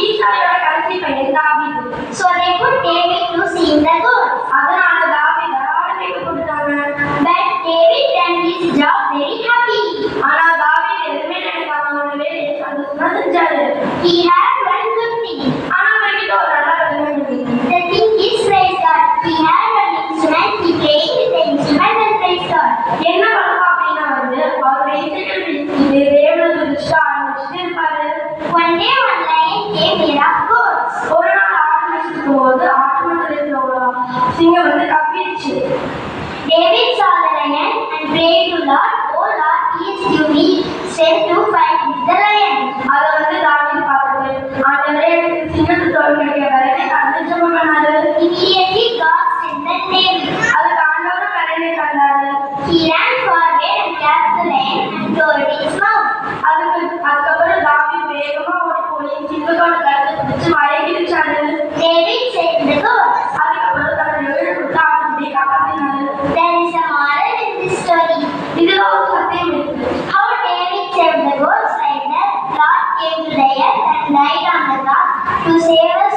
ஈசாயோட கடைசி பையன் தாவீது. So they put David to sing the gods. அதனால தாவீதை ஆளுமைக்கு கொடுத்தாங்க. But David done his job very happy. ஆனா தாவீது எதுவுமே நினைக்காம அவனோட வேலையை சந்தோஷமா செஞ்சாரு. He had one good thing. ஆனா அவர்கிட்ட ஒரு நல்ல வல்லமை இருந்துச்சு. The thing is praise God. He had an instrument. He played with the instrument and praised God. என்ன பண்ணுவா அப்படின்னா அவருடைய இசைகள் தேவனை துதிச்சுட்டு ஆரம்பிச்சுட்டு இருப்பாரு. One day one lion came near of goats. ஒரு நாள் ஆடு வச்சுட்டு போகும்போது ஆட்டு மண்டல இருக்கிற ஒரு சிங்கம் கப்பிடுச்சு. David saw the lion and prayed to Lord, "Oh Lord, please give me strength to fight with the lion." அதை தாவீது பார்த்துட்டு ஆண்டவரே எனக்கு சிங்கத்து தோல் கிடைக்க வரைக்கும் கண்டு ஜெபம் பண்ணாரு. Immediately God strengthened David. அதுக்கு ஆண்டவரும் கரையை கண்டாரு. He ran forward and grabbed the lion and tore its mouth. அதுக்கப்புறம் தாவீது வேகமா ஓடி போய் சிங்கத்தோட கழுத்தை பிடிச்சு மயக்கிடுச்சாரு. David saved the goats. அதுக்கப்புறம் தன்னுடைய உயிரை கொடுத்து ஆட்டுக்குட்டியை காப்பாத்தினாரு. There is a moral in this story. இதுல ஒரு சத்தியம் இருக்கு. How David saved the goats like that, God came to the earth and died on the cross to save us